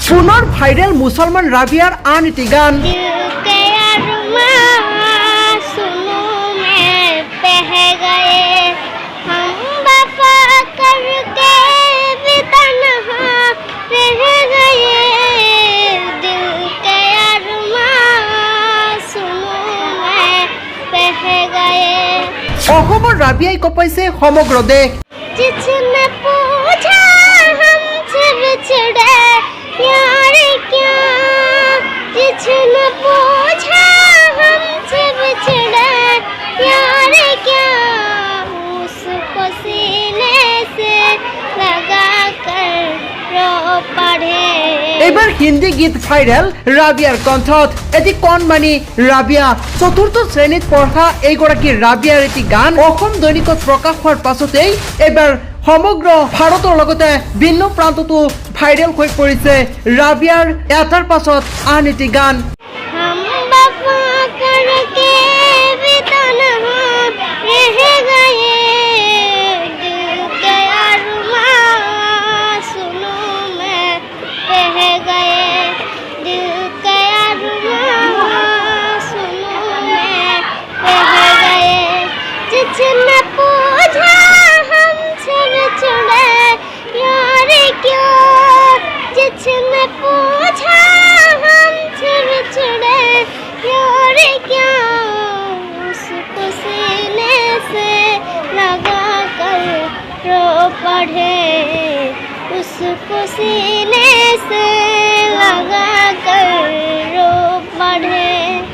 পুনৰ ভাইৰেল মুছলমান ৰাবিয়াৰ আন এটি গান। অসমৰ ৰাবিয়াই কপাইছে সমগ্ৰ দেশ। এবাৰ হিন্দী গীত ভাইৰেল ৰাবিয়াৰ কণ্ঠত। এটি কণমানি ৰাবিয়া চতুৰ্থ শ্ৰেণীত পঢ়া এইগৰাকী ৰাবিয়াৰ এটি গান অসম দৈনিকত প্ৰকাশ হোৱাৰ পাছতেই এবাৰ সমগ্ৰ ভাৰতৰ লগতে ভিন্ন প্ৰান্ততো ভাইৰেল হৈ পৰিছে ৰাবিয়াৰ এটাৰ পাছত আন এটি গান। उसको सीने से लगा कर रो पढ़े।